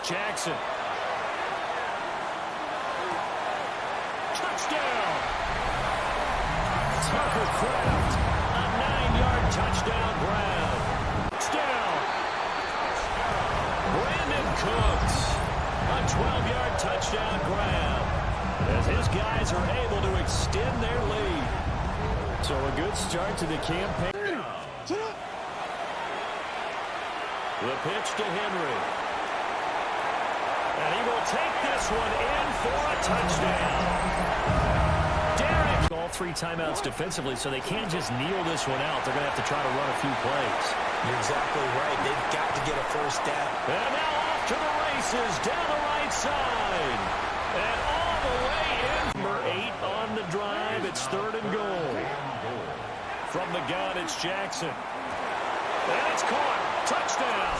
Jackson. Touchdown. Tucker Kraft. A 9-yard touchdown grab. Touchdown. Brandon Cooks. A 12-yard touchdown grab. As his guys are able to extend their lead. So a good start to the campaign. The pitch to Henry. And he will take this one in for a touchdown. Derek. All 3 timeouts defensively, so they can't just kneel this one out. They're going to have to try to run a few plays. You're exactly right. They've got to get a first down. And now off to the races down the right side. And all the way in. Number 8 on the drive. It's 3rd and goal. From the gun, it's Jackson. And it's caught. Touchdown.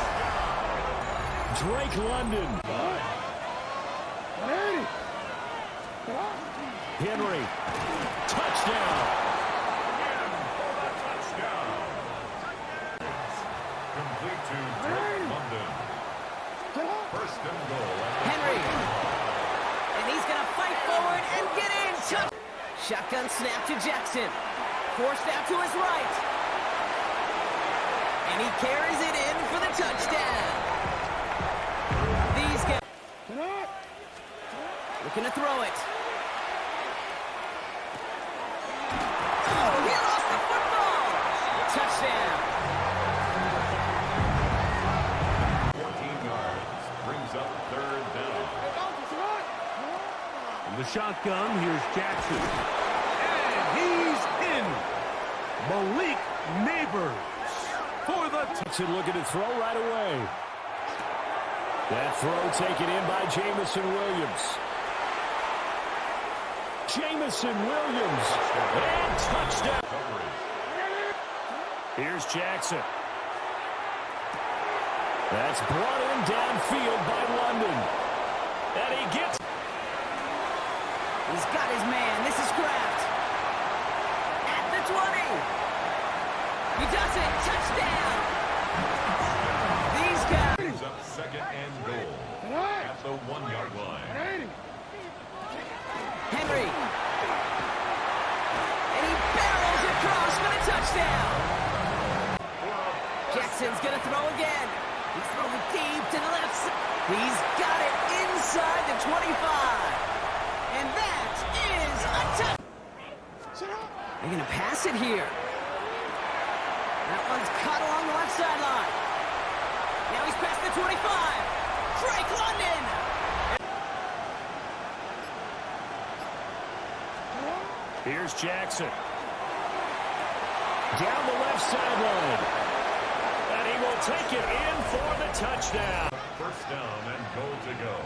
Drake London. Henry. Touchdown. Complete to Drake London. First and goal. Henry. And he's going to fight forward and get in. Shotgun snap to Jackson. Forced out to his right. And he carries it in for the touchdown. These guys looking to throw it. Oh, he lost the football. Touchdown. 14 yards. Brings up 3rd down. In the shotgun, here's Jackson. And he's in. Malik Neighbors for the Jackson looking to throw right away. That throw taken in by Jamison Williams. Jamison Williams. And touchdown. Here's Jackson. That's brought in downfield by London. And he gets. He's got his man. This is Kraft. At the 20. He does it. Touchdown. These guys. Brings up 2nd and goal. At the 1-yard line. Henry. And he barrels across for the touchdown. Jackson's going to throw again. He's throwing deep to the left side. He's got it inside the 25. And that is a touchdown. They're going to pass it here. That one's cut along the left sideline. Now he's past the 25. Drake London. Here's Jackson. Down the left sideline. And he will take it in for the touchdown. First down and goal to go.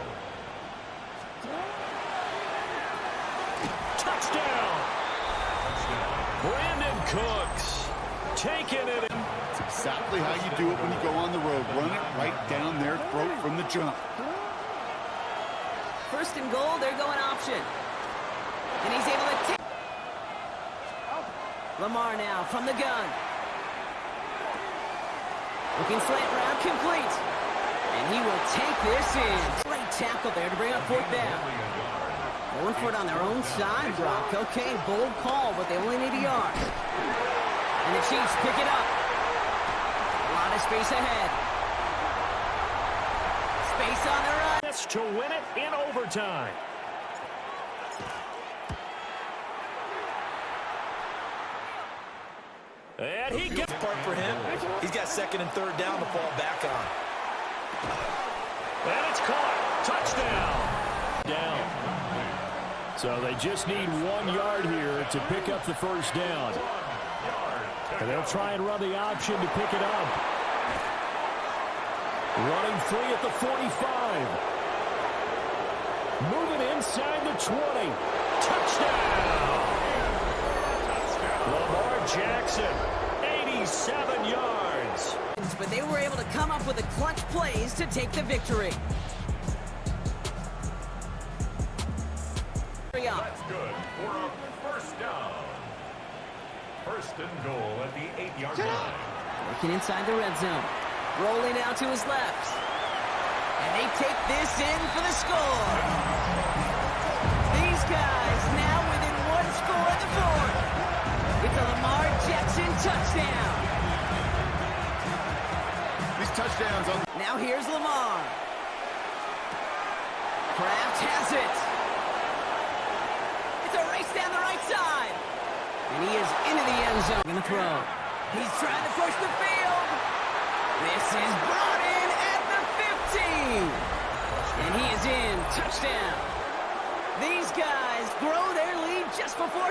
Touchdown. Brandon Cooks taking it in. It's exactly how you do it when you go on the road. Run it right down their throat from the jump. First and goal, they're going option. And he's able to take. Lamar now from the gun. Looking slant route complete. And he will take this in. Great tackle there to bring up 4th down. Going for it on their own side, Brock. Okay, bold call, but they only need a yard. And the Chiefs pick it up. A lot of space ahead. Space on the right. To win it in overtime. And he gets part for him. He's got 2nd and 3rd down to fall back on. And it's caught. Touchdown. Down. So they just need 1 yard here to pick up the first down. And they'll try and run the option to pick it up. Running free at the 45. Moving inside the 20. Touchdown. Lamar Jackson, 87 yards. But they were able to come up with the clutch plays to take the victory. That's good for a first down. First and goal at the 8-yard line. Looking inside the red zone. Rolling out to his left. And they take this in for the score. These guys now within one score in the fourth. It's a Lamar Jackson touchdown. These touchdowns on... Now here's Lamar. Kraft has it. It's a race down the right side. And he is into the end zone. Gonna throw. He's trying to push the field. This is brought in at the 15. And he is in. Touchdown. These guys grow their lead just before.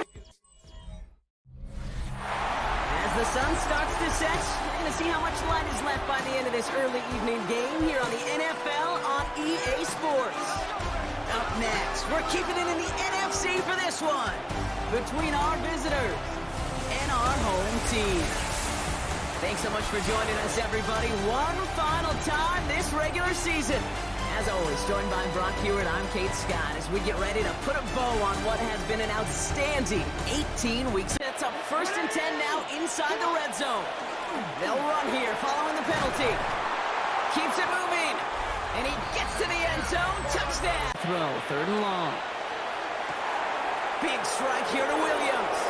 As the sun starts to set, we're going to see how much light is left by the end of this early evening game here on the NFL on EA Sports. Up next, we're keeping it in the NFC for this one, between our visitors and our home team. Thanks so much for joining us, everybody. One final time this regular season. As always, joined by Brock Hewitt, I'm Kate Scott as we get ready to put a bow on what has been an outstanding 18 weeks. It's up 1st and 10 now inside the red zone. They'll run here following the penalty. Keeps it moving. And he gets to the end zone. Touchdown. Throw, 3rd and long. Big strike here to Williams.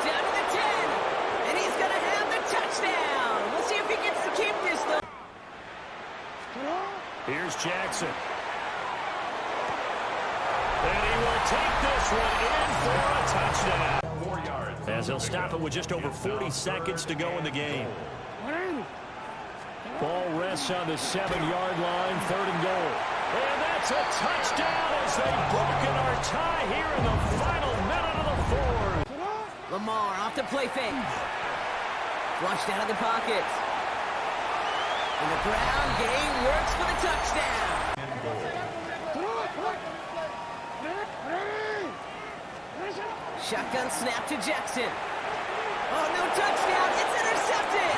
Down to the 10. And he's going to have the touchdown. We'll see if he gets to keep this, though. Here's Jackson. And he will take this one in for a touchdown. 4 yards. As he'll stop it with just over 40 seconds to go in the game. Ball rests on the 7-yard line, 3rd and goal. And that's a touchdown as they've broken our tie here in the final minute of the fourth. Lamar off the play fake. Flushed out of the pocket. And the ground game works for the touchdown. Shotgun snap to Jackson. Oh, no touchdown. It's intercepted.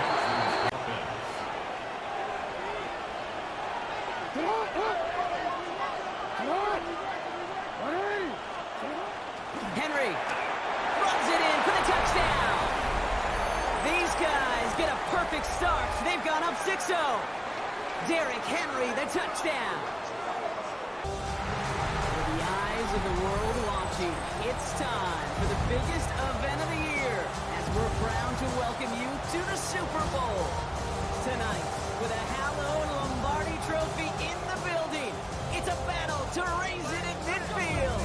Henry runs it in for the touchdown. These guys get a perfect start. They've gone up 6-0. Derrick Henry, the touchdown. With the eyes of the world watching, it's time for the biggest event of the year as we're proud to welcome you to the Super Bowl. Tonight, with a hallowed Lombardi trophy in the building, it's a battle to raise it in midfield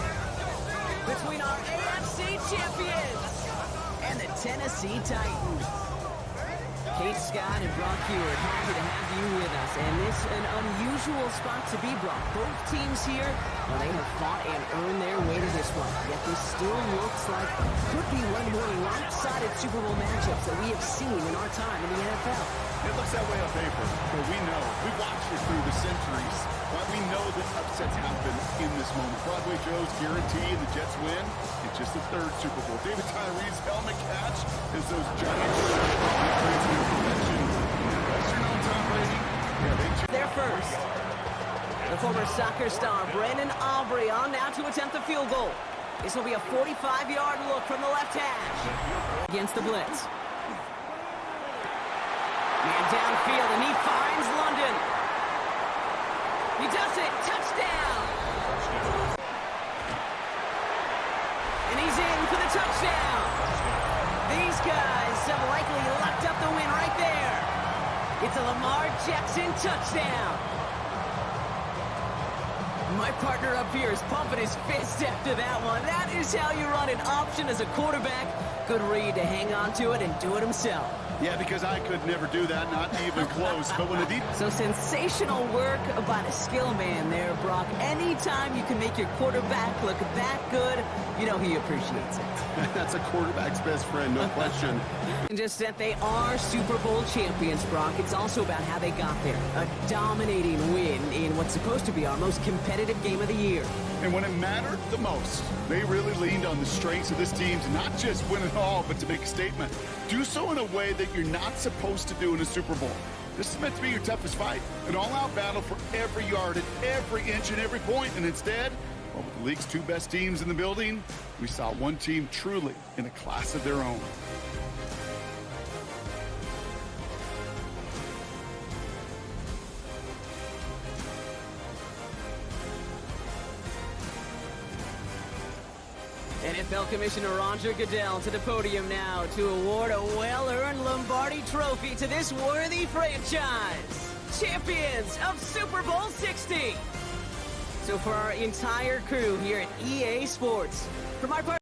between our AFC champions and the Tennessee Titans. Kate Scott and Brock Hewitt, happy to have you with us. And this an unusual spot to be, Brock. Both teams here, well, they have fought and earned their way to this one. Yet this still looks like could be one of the more lopsided Super Bowl matchups that we have seen in our time in the NFL. It looks that way on paper, but we know. We've watched it through the centuries. But we know that upsets happen in this moment. Broadway Joe's guarantee and the Jets win. It's just the 3rd Super Bowl. David Tyree's helmet catch is those giants. They're first. The former soccer star Brandon Aubrey on now to attempt the field goal. This will be a 45-yard look from the left hash against the blitz. Man downfield, and he finds London. He does it. Touchdown. And he's in for the touchdown. These guys have likely locked up the win right there. It's a Lamar Jackson touchdown. My partner up here is pumping his fist after that one. That is how you run an option as a quarterback. Good read to hang on to it and do it himself. Yeah, because I could never do that, not even close. But when the deep... So sensational work by the skill man there, Brock. Anytime you can make your quarterback look that good, you know he appreciates it. That's a quarterback's best friend, no question. And just that they are Super Bowl champions, Brock. It's also about how they got there. A dominating win in what's supposed to be our most competitive game of the year. And when it mattered the most, they really leaned on the strengths of this team to not just win it all, but to make a statement. Do so in a way that you're not supposed to do in a Super Bowl. This is meant to be your toughest fight, an all-out battle for every yard and every inch and every point. And instead, well, with the league's 2 best teams in the building, we saw one team truly in a class of their own. NFL Commissioner Roger Goodell to the podium now to award a well-earned Lombardi trophy to this worthy franchise. Champions of Super Bowl 60. So for our entire crew here at EA Sports, for my part,